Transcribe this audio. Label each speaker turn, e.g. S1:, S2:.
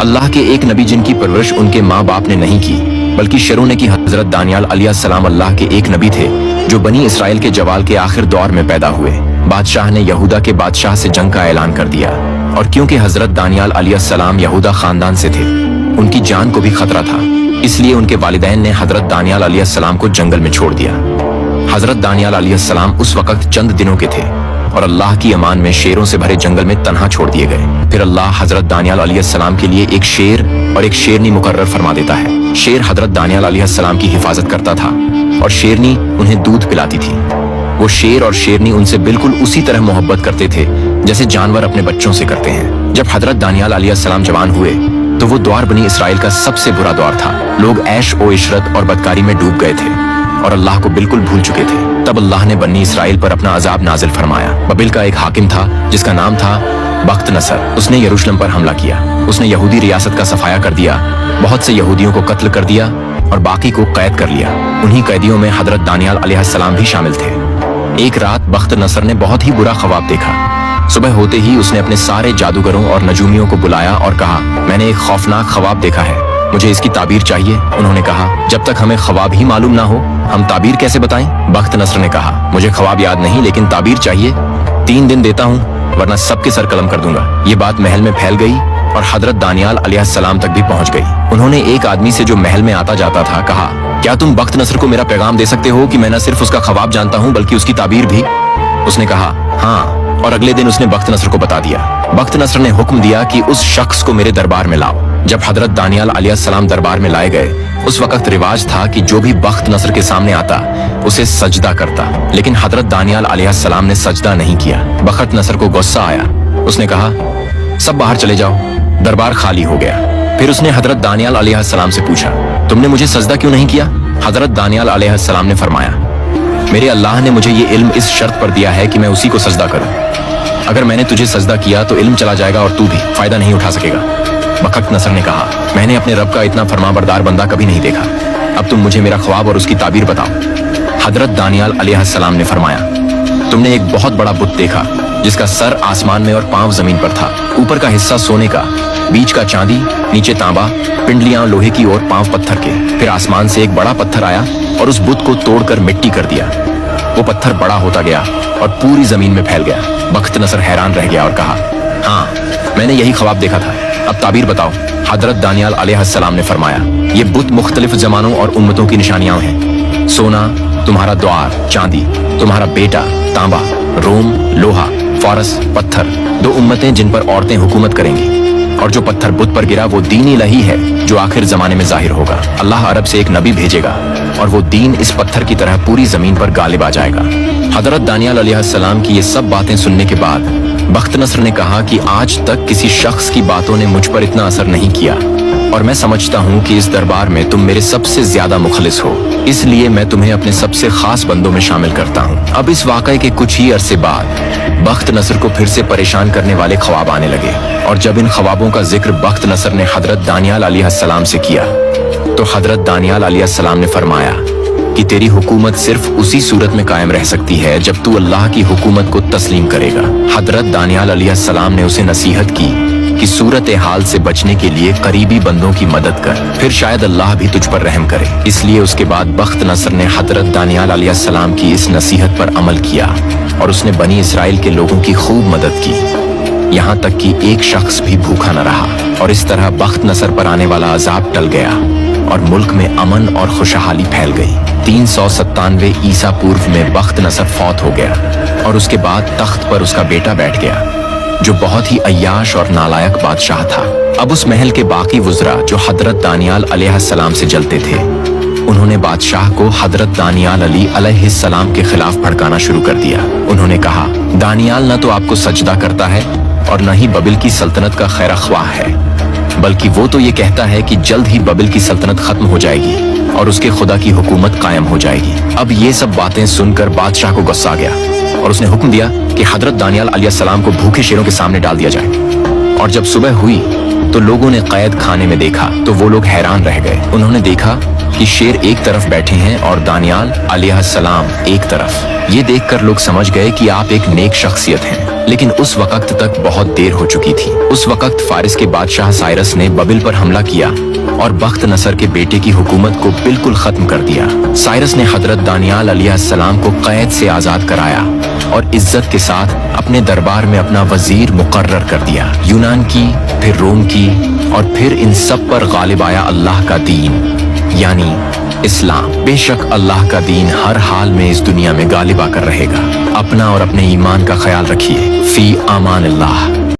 S1: अल्लाह के एक नबी जिनकी परवरिश उनके माँ बाप ने नहीं की बल्कि शरों ने की। हजरत दानियाल अलैहिस्सलाम अल्लाह के एक नबी थे जो बनी इसराइल के जवाल के आखिर दौर में पैदा हुए। बादशाह ने यहूदा के बादशाह से जंग का ऐलान कर दिया और क्योंकि हजरत दानियाल अलैहिस्सलाम यहूदा खानदान से थे, उनकी जान को भी खतरा था, इसलिए उनके वालिदैन ने हजरत दानियाल अलैहिस्सलाम को जंगल में छोड़ दिया। हजरत दानियाल अलैहिस्सलाम उस वक्त चंद दिनों के थे और अल्लाह की अमान में शेरों से भरे जंगल में तन्हा छोड़ दिए गए। फिर अल्लाह हजरत दानियाल अलैहिस्सलाम के लिए एक शेर और एक शेरनी मुकर्रर फरमा देता है। शेर हजरत दानियाल अलैहिस्सलाम की हिफाजत करता था और शेरनी उन्हें दूध पिलाती थी। वो शेर और शेरनी उनसे बिल्कुल उसी तरह मोहब्बत करते थे जैसे जानवर अपने बच्चों से करते हैं। जब हजरत दानियाल अलैहिस्सलाम जवान हुए तो वो दौर बनी इसराइल का सबसे बुरा दौर था। लोग ऐश ओ इशरत और बदकारी में डूब गए थे और अल्लाह को बिल्कुल भूल चुके थे। तब अल्लाह ने बनी इसराइल पर अपना अजाब नाजिल फरमाया। बबिल का एक हाकिम था जिसका नाम था बख्त नसर। उसने यरूशलेम पर हमला किया। उसने यहूदी रियासत का सफाया कर दिया, बहुत से यहूदियों को कत्ल कर दिया और बाकी को कैद कर लिया। उन्हीं कैदियों में हजरत दानियाल अलैहिस्सलाम भी शामिल थे। एक रात बख्त नसर ने बहुत ही बुरा ख्वाब देखा। सुबह होते ही उसने अपने सारे जादूगरों और नजूमियों को बुलाया और कहा, मैंने एक खौफनाक ख्वाब देखा है, मुझे इसकी ताबीर चाहिए। उन्होंने कहा, जब तक हमें ख्वाब ही मालूम ना हो हम ताबीर कैसे बताएं? बख्त नसर ने कहा, मुझे ख्वाब याद नहीं लेकिन ताबीर चाहिए। 3 दिन देता हूँ वरना सबके सर कलम कर दूंगा। ये बात महल में फैल गई और हजरत दानियाल अलैहिस्सलाम तक भी पहुंच गई। उन्होंने एक आदमी से जो महल में आता जाता था कहा, क्या तुम बख्त नसर को मेरा पैगाम दे सकते हो कि मैं न सिर्फ उसका ख्वाब जानता हूँ बल्कि उसकी ताबीर भी? उसने कहा, हाँ, और अगले दिन उसने बख्त नसर को बता दिया। बख्त नसर ने हुक्म दिया कि उस शख्स को मेरे दरबार में लाओ। जब हजरत दानियाल अलैहिस्सलाम दरबार में लाए गए, उस वक्त रिवाज था कि जो भी बख्त नसर के सामने आता उसे सजदा करता, लेकिन हजरत दानियाल अलैहिस्सलाम ने सजदा नहीं किया। बख्त नसर को गुस्सा आया। उसने कहा, सब बाहर चले जाओ। दरबार खाली हो गया। फिर उसने हजरत दानियाल अलैहिस्सलाम से पूछा, तुमने मुझे सजदा क्यों नहीं किया? हजरत दानियाल अलैहिस्सलाम ने फरमाया, मेरे अल्लाह ने मुझे ये इल्म इस शर्त पर दिया है कि मैं उसी को सजदा करूं। अगर मैंने तुझे सजदा किया तो इल्म चला जाएगा और तू भी फायदा नहीं उठा सकेगा। बख्त नसर ने कहा, मैंने अपने रब का इतना फरमाबरदार बंदा कभी नहीं देखा। अब तुम मुझे मेरा ख्वाब और उसकी ताबीर बताओ। हजरत दानियाल अलैहिस्सलाम ने फरमाया, तुमने एक बहुत बड़ा बुत देखा जिसका सर आसमान में और पांव जमीन पर था। ऊपर का हिस्सा सोने का, बीच का चांदी, नीचे तांबा, पिंडलियां लोहे की और पांव पत्थर के। फिर आसमान से एक बड़ा पत्थर आया और उस बुत को तोड़कर मिट्टी कर दिया। वो पत्थर बड़ा होता गया और पूरी जमीन में फैल गया। बख्त नसर हैरान रह गया और कहा, हाँ, मैंने यही ख्वाब देखा था, अब ताबीर बताओ। हजरत दानियाल अलैहिस्सलाम ने फरमाया, ये बुत मुख्तलिफ जमानों और उम्मतों की निशानियां हैं। सोना तुम्हारा द्वार, चांदी तुम्हारा बेटा, तांबा, रोम, लोहा, फारस, पत्थर 2 उम्मतें जिन पर औरतें हुकूमत करेंगी। और जो पत्थर बुत पर गिरा वो दीन इलाही है जो आखिर जमाने में जाहिर होगा। अल्लाह अरब से एक नबी भेजेगा और वो दीन इस पत्थर की तरह पूरी जमीन पर गालिब आ जाएगा। हजरत दानियाल अलैहिस्सलाम की ये सब बातें सुनने के बाद बख्त नसर ने कहा कि आज तक किसी शख्स की बातों ने मुझ पर इतना असर नहीं किया और मैं समझता हूँ कि इस दरबार में तुम मेरे सबसे ज्यादा मुखलिस हो, इसलिए मैं तुम्हें अपने सबसे खास बंदों में शामिल करता हूँ। अब इस वाकये के कुछ ही अरसे बाद बख्त नसर को फिर से परेशान करने वाले ख्वाब आने लगे और जब इन ख्वाबों का जिक्र बख्त नसर ने हजरत दानियाल अलैहिस्सलाम से किया तो हजरत दानियाल अलैहिस्सलाम ने फरमाया कि तेरी हुकूमत सिर्फ उसी सूरत में कायम रह सकती है जब तू अल्लाह की हुकूमत को तस्लीम करेगा। हजरत दानियाल अलैहिस्सलाम ने उसे नसीहत की कि सूरत हाल से बचने के लिए करीबी बंदों की मदद कर, फिर शायद अल्लाह भी तुझ पर रहम करे। इसलिए उसके बाद बख्त नसर ने हजरत दानियाल अलैहिस्सलाम की इस नसीहत पर अमल किया और उसने बनी इसराइल के लोगों की खूब मदद की, यहाँ तक कि एक शख्स भी भूखा न रहा। और इस तरह बख्त नसर पर आने वाला अजाब टल गया और मुल्क में अमन और खुशहाली फैल गई। 397 ईसा पूर्व में बख्त नसर फौत हो गया और उसके बाद तख्त पर उसका बेटा बैठ गया जो बहुत ही अय्याश और नालायक बादशाह था। अब उस महल के बाकी वुज़रा जो हजरत दानियाल अलैहिस्सलाम से जलते थे, उन्होंने बादशाह को हजरत दानियाल अली अलैहिस्सलाम के खिलाफ भड़काना शुरू कर दिया। उन्होंने कहा, दानियाल न तो आपको सजदा करता है और न ही बबिल की सल्तनत का खैरख्वाह है, बल्कि वो तो ये कहता है कि जल्द ही बबिल की सल्तनत खत्म हो जाएगी और उसके खुदा की हुकूमत कायम हो जाएगी। अब ये सब बातें सुनकर बादशाह को गुस्सा आ गया और उसने हुक्म दिया कि हजरत दानियाल अलैहिस्सलाम को भूखे शेरों के सामने डाल दिया जाए। और जब सुबह हुई तो लोगों ने कैद खाने में देखा तो वो लोग हैरान रह गए। उन्होंने देखा कि शेर एक तरफ बैठे हैं और दानियाल अलैहिस्सलाम एक तरफ। ये देखकर लोग समझ गए कि आप एक नेक शख्सियत हैं। लेकिन उस वक्त तक बहुत देर हो चुकी थी। उस वक्त फारिस के बादशाह साइरस ने बबिल पर हमला किया और बख्त नसर के बेटे की हुकूमत को बिल्कुल खत्म कर दिया। साइरस ने हजरत दानियाल अलैहिस्सलाम को कैद से आजाद कराया और इज्जत के साथ अपने दरबार में अपना वजीर मुकर्रर कर दिया। यूनान की, फिर रोम की और फिर इन सब पर गालिब आया अल्लाह का दीन यानी इस्लाम। बेशक अल्लाह का दीन हर हाल में इस दुनिया में गालिब आकर रहेगा। अपना और अपने ईमान का ख्याल रखिए। फी अमान अल्लाह।